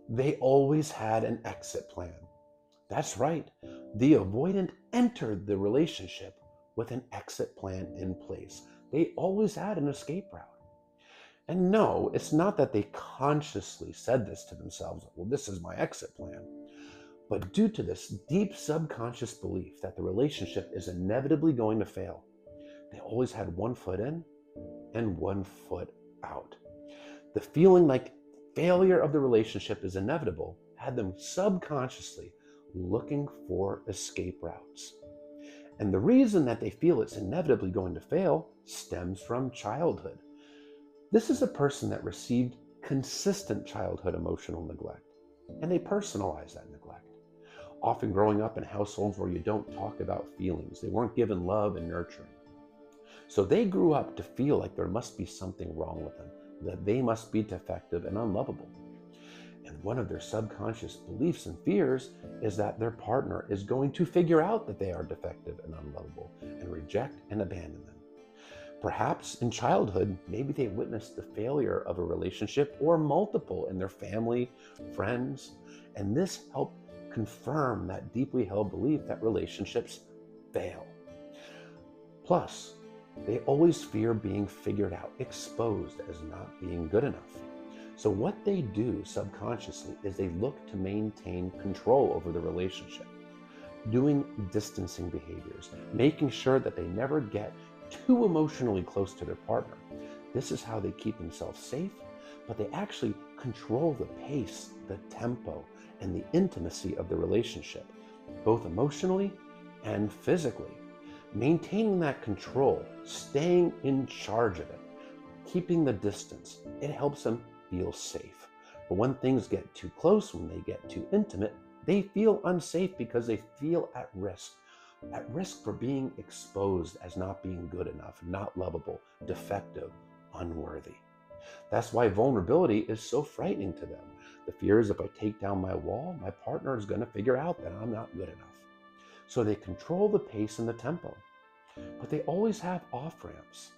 They always had an exit plan. That's right. The avoidant entered the relationship with an exit plan in place. They always had an escape route. And no, it's not that they consciously said this to themselves, well, this is my exit plan. But due to this deep subconscious belief that the relationship is inevitably going to fail, they always had one foot in and one foot out. The feeling like failure of the relationship is inevitable had them subconsciously looking for escape routes. And the reason that they feel it's inevitably going to fail stems from childhood. This is a person that received consistent childhood emotional neglect, and they personalize that neglect. Often growing up in households where you don't talk about feelings, they weren't given love and nurturing. So they grew up to feel like there must be something wrong with them, that they must be defective and unlovable. And one of their subconscious beliefs and fears is that their partner is going to figure out that they are defective and unlovable and reject and abandon them. Perhaps in childhood, maybe they witnessed the failure of a relationship or multiple in their family, friends, and this helped confirm that deeply held belief that relationships fail. Plus, they always fear being figured out, exposed as not being good enough. So what they do subconsciously is they look to maintain control over the relationship, doing distancing behaviors, making sure that they never get too emotionally close to their partner. This is how they keep themselves safe, but they actually control the pace, the tempo, and the intimacy of the relationship, both emotionally and physically. Maintaining that control, staying in charge of it, keeping the distance, it helps them feel safe. But when things get too close, when they get too intimate, they feel unsafe because they feel at risk for being exposed as not being good enough, not lovable, defective, unworthy. That's why vulnerability is so frightening to them. The fear is if I take down my wall, my partner is going to figure out that I'm not good enough. So they control the pace and the tempo, but they always have off-ramps.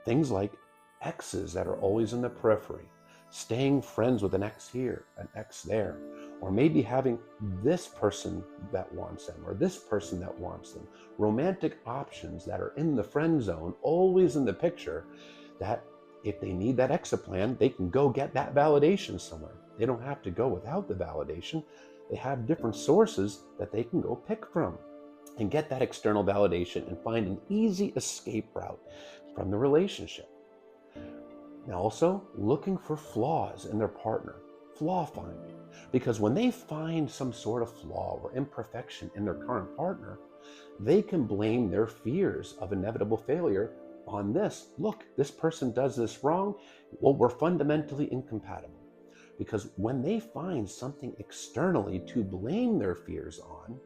Things like exes that are always in the periphery, staying friends with an ex here, an ex there, or maybe having this person that wants them or this person that wants them. Romantic options that are in the friend zone, always in the picture, that if they need that exit plan, they can go get that validation somewhere. They don't have to go without the validation. They have different sources that they can go pick from and get that external validation and find an easy escape route from the relationship. Now also looking for flaws in their partner, flaw finding, because when they find some sort of flaw or imperfection in their current partner, they can blame their fears of inevitable failure on this. Look, this person does this wrong. Well, we're fundamentally incompatible. Because when they find something externally to blame their fears on,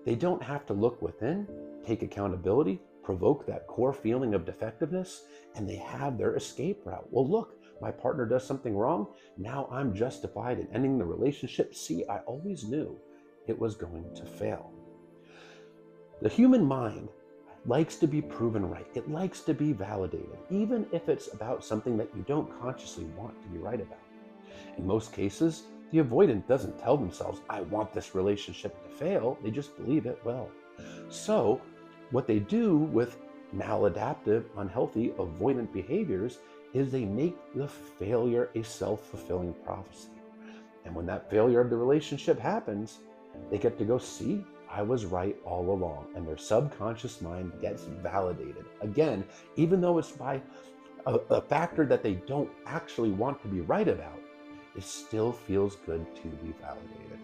they don't have to look within, take accountability, provoke that core feeling of defectiveness, and they have their escape route. Well, look, my partner does something wrong. Now I'm justified in ending the relationship. See, I always knew it was going to fail. The human mind likes to be proven right. It likes to be validated, even if it's about something that you don't consciously want to be right about. In most cases, the avoidant doesn't tell themselves, I want this relationship to fail. They just believe it will. So what they do with maladaptive, unhealthy, avoidant behaviors is they make the failure a self-fulfilling prophecy. And when that failure of the relationship happens, they get to go, see, I was right all along. And their subconscious mind gets validated. Again, even though it's by a factor that they don't actually want to be right about, it still feels good to be validated.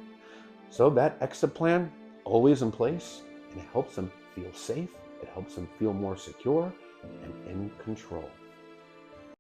So that exit plan, always in place, and it helps them feel safe, it helps them feel more secure and in control.